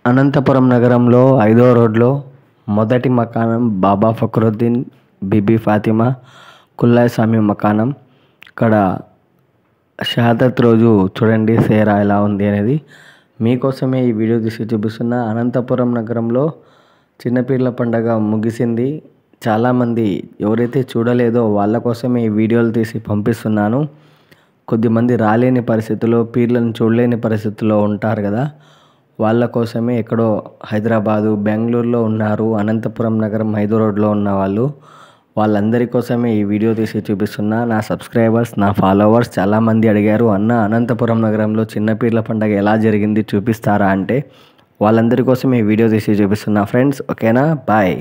అనంతపురం నగరంలో 5వ రోడ్లో మొదటి మకానం బాబా ఫక్రుద్దీన్ బీబీ ఫాతిమా కుల్లాయి స్వామి మకానం. ఇక్కడ షహాదత్ రోజు చూడండి సేరా ఎలా ఉంది అనేది. మీకోసమే ఈ వీడియో తీసి చూపిస్తున్నా. అనంతపురం నగరంలో చిన్నపీర్ల పండగ ముగిసింది. చాలామంది ఎవరైతే చూడలేదో వాళ్ళ కోసమే ఈ వీడియోలు తీసి పంపిస్తున్నాను. కొద్దిమంది రాలేని పరిస్థితుల్లో, పీర్లను చూడలేని పరిస్థితుల్లో ఉంటారు కదా, వాళ్ళ కోసమే. ఎక్కడో హైదరాబాదు, బెంగళూరులో ఉన్నారు, అనంతపురం నగరం 5వ రోడ్లో ఉన్న వాళ్ళందరి కోసమే ఈ వీడియో తీసి చూపిస్తున్నా. నా సబ్స్క్రైబర్స్, నా ఫాలోవర్స్ చాలామంది అడిగారు, అన్న అనంతపురం నగరంలో చిన్నపీర్ల పండగ ఎలా జరిగింది చూపిస్తారా అంటే, వాళ్ళందరి కోసం ఈ వీడియో తీసి చూపిస్తున్నా ఫ్రెండ్స్. ఓకేనా, బాయ్.